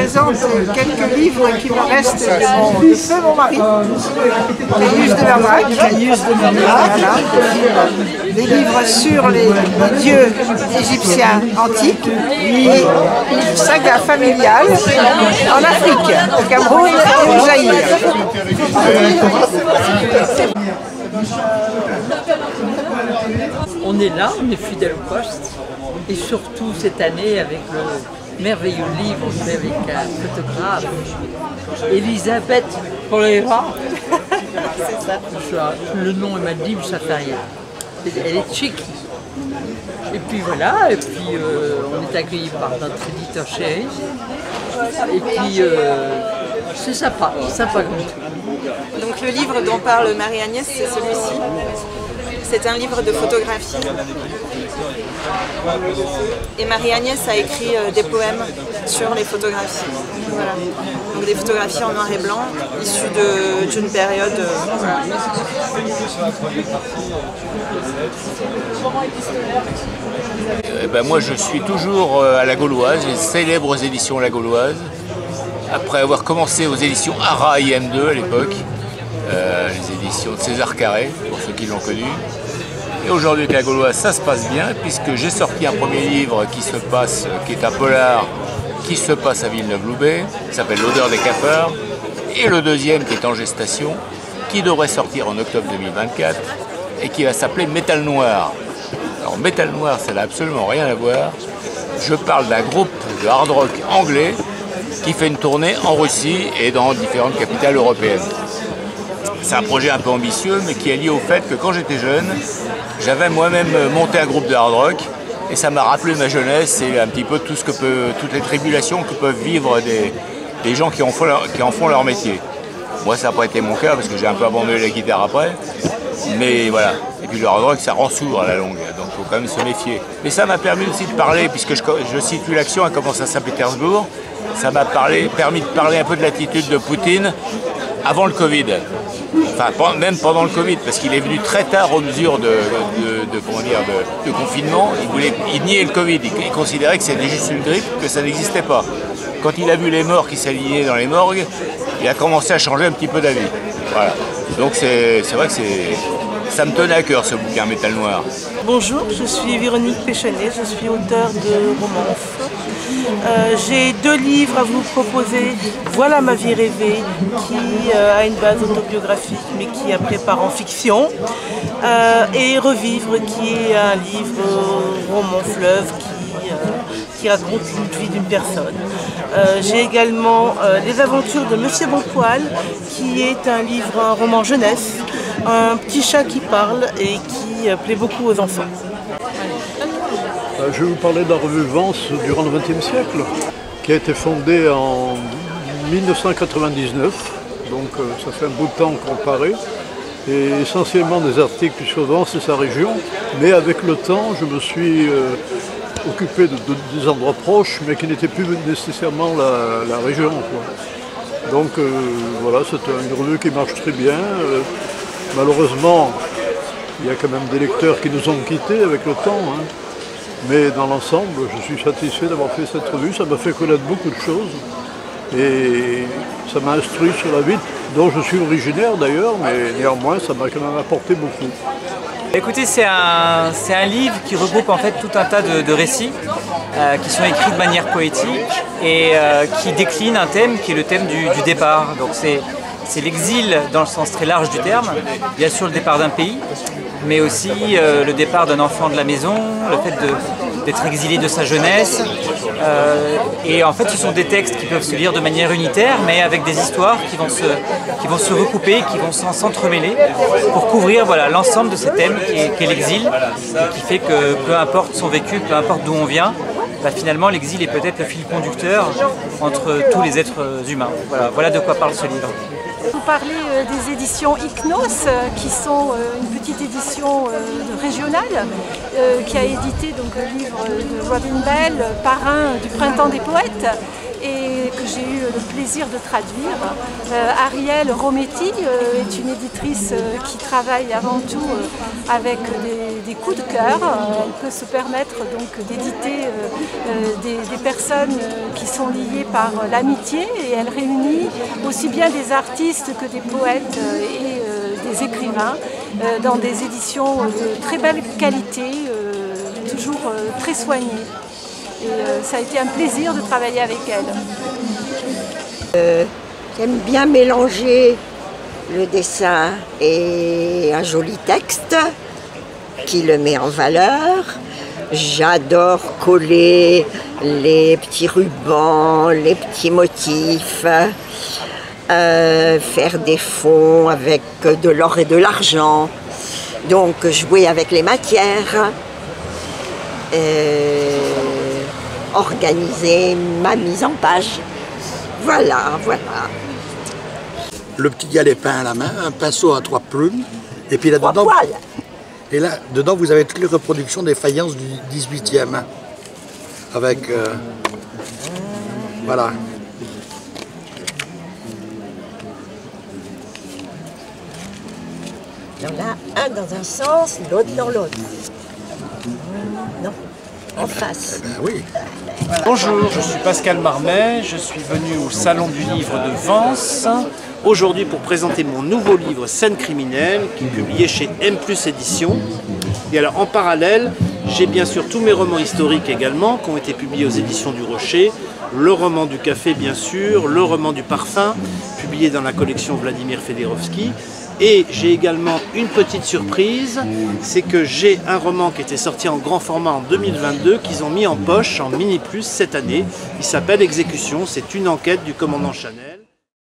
présente quelques livres qui me restent de feu mon mari. Caius de Verbrac. Voilà. Des livres sur les dieux égyptiens antiques et une saga familiale en Afrique, au Cameroun et au Zaïre. On est là, on est fidèle au poste, et surtout cette année avec le merveilleux livre fait avec un photographe, Elisabeth Polera. C'est ça. Le nom est Madame Safaria. Elle est tchéque. Et puis voilà, et puis on est accueillis par notre éditeur chéri. Et puis c'est sympa comme tout. Donc le livre dont parle Marie-Agnès, c'est celui-ci. C'est un livre de photographie. Et Marie-Agnès a écrit des poèmes sur les photographies. Voilà. Donc des photographies en noir et blanc, issues d'une période. Moi je suis toujours à la Gauloise, les célèbres éditions La Gauloise. Après avoir commencé aux éditions Ara IM2 à l'époque, les éditions de César Carré, pour ceux qui l'ont connu. Et aujourd'hui, avec la Gauloise, ça se passe bien, puisque j'ai sorti un premier livre qui est un polar, qui se passe à Villeneuve-Loubet, qui s'appelle L'odeur des cafards, et le deuxième qui est en gestation, qui devrait sortir en octobre 2024, et qui va s'appeler Métal Noir. Alors Métal Noir, ça n'a absolument rien à voir. Je parle d'un groupe de hard rock anglais qui fait une tournée en Russie et dans différentes capitales européennes. C'est un projet un peu ambitieux, mais qui est lié au fait que quand j'étais jeune, j'avais moi-même monté un groupe de hard rock et ça m'a rappelé ma jeunesse et un petit peu toutes les tribulations que peuvent vivre des gens qui en font leur métier. Moi, ça n'a pas été mon cas parce que j'ai un peu abandonné la guitare après, mais voilà. Et puis le hard rock, ça rend sourd à la longue, donc il faut quand même se méfier. Mais ça m'a permis aussi de parler, puisque je situe l'action, elle commence à Saint-Pétersbourg, ça m'a permis de parler un peu de l'attitude de Poutine avant le Covid. Enfin, même pendant le Covid, parce qu'il est venu très tard aux mesures de confinement. Il niait le Covid, il considérait que c'était juste une grippe, que ça n'existait pas. Quand il a vu les morts qui s'alignaient dans les morgues, il a commencé à changer un petit peu d'avis. Voilà. Donc c'est vrai que ça me tenait à cœur ce bouquin Métal Noir. Bonjour, je suis Véronique Péchonnet, je suis auteure de romances. J'ai 2 livres à vous proposer. Voilà ma vie rêvée, qui a une base autobiographique mais qui après part en fiction. Et Revivre, qui est un livre roman fleuve qui raconte une vie d'une personne. J'ai également Les aventures de Monsieur Bonpoil, qui est un roman jeunesse, un petit chat qui parle et qui plaît beaucoup aux enfants. Je vais vous parler de la revue Vence durant le XXe siècle, qui a été fondée en 1999, donc ça fait un bout de temps qu'on paraît, et essentiellement des articles sur Vence et sa région, mais avec le temps je me suis occupé des endroits proches, mais qui n'étaient plus nécessairement la région, quoi. Donc voilà, c'est une revue qui marche très bien. Malheureusement, il y a quand même des lecteurs qui nous ont quittés avec le temps, hein. Mais dans l'ensemble, je suis satisfait d'avoir fait cette revue. Ça m'a fait connaître beaucoup de choses et ça m'a instruit sur la vie dont je suis originaire d'ailleurs, mais néanmoins ça m'a quand même apporté beaucoup. Écoutez, c'est un livre qui regroupe en fait tout un tas de récits qui sont écrits de manière poétique et qui déclinent un thème qui est le thème du départ. Donc c'est l'exil dans le sens très large du terme, bien sûr le départ d'un pays, mais aussi le départ d'un enfant de la maison, le fait d'être exilé de sa jeunesse. Et en fait, ce sont des textes qui peuvent se lire de manière unitaire, mais avec des histoires qui vont se recouper, qui vont s'entremêler pour couvrir l'ensemble de ces thèmes qu'est l'exil, et qui fait que peu importe son vécu, peu importe d'où on vient, finalement l'exil est peut-être le fil conducteur entre tous les êtres humains. Voilà de quoi parle ce livre. Vous parlez des éditions Ichnos, qui sont une petite édition régionale, qui a édité donc, le livre de Robin Bell, Parrain du Printemps des Poètes, et que que j'ai eu le plaisir de traduire. Ariel Rometti est une éditrice qui travaille avant tout avec des coups de cœur. Elle peut se permettre donc d'éditer des personnes qui sont liées par l'amitié, et elle réunit aussi bien des artistes que des poètes et des écrivains dans des éditions de très belle qualité, toujours très soignées. Et ça a été un plaisir de travailler avec elle. J'aime bien mélanger le dessin et un joli texte qui le met en valeur. J'adore coller les petits rubans, les petits motifs, faire des fonds avec de l'or et de l'argent, donc jouer avec les matières, organiser ma mise en page. Voilà. Le petit galet peint à la main, un pinceau à 3 plumes, et puis là-dedans... Et là, dedans, vous avez toutes les reproductions des faïences du 18e, avec... voilà. Il y en a un dans un sens, l'autre dans l'autre. Non, en face. Eh ben oui. Bonjour, je suis Pascal Marmet, je suis venu au Salon du Livre de Vence aujourd'hui pour présenter mon nouveau livre Scènes criminelles qui est publié chez M+ Éditions. Et alors en parallèle, j'ai bien sûr tous mes romans historiques également qui ont été publiés aux éditions du Rocher, le roman du café bien sûr, le roman du parfum publié dans la collection Vladimir Fedorovski. Et j'ai également une petite surprise, c'est que j'ai un roman qui était sorti en grand format en 2022 qu'ils ont mis en poche en mini plus cette année. Il s'appelle Exécution, c'est une enquête du commandant Chanel.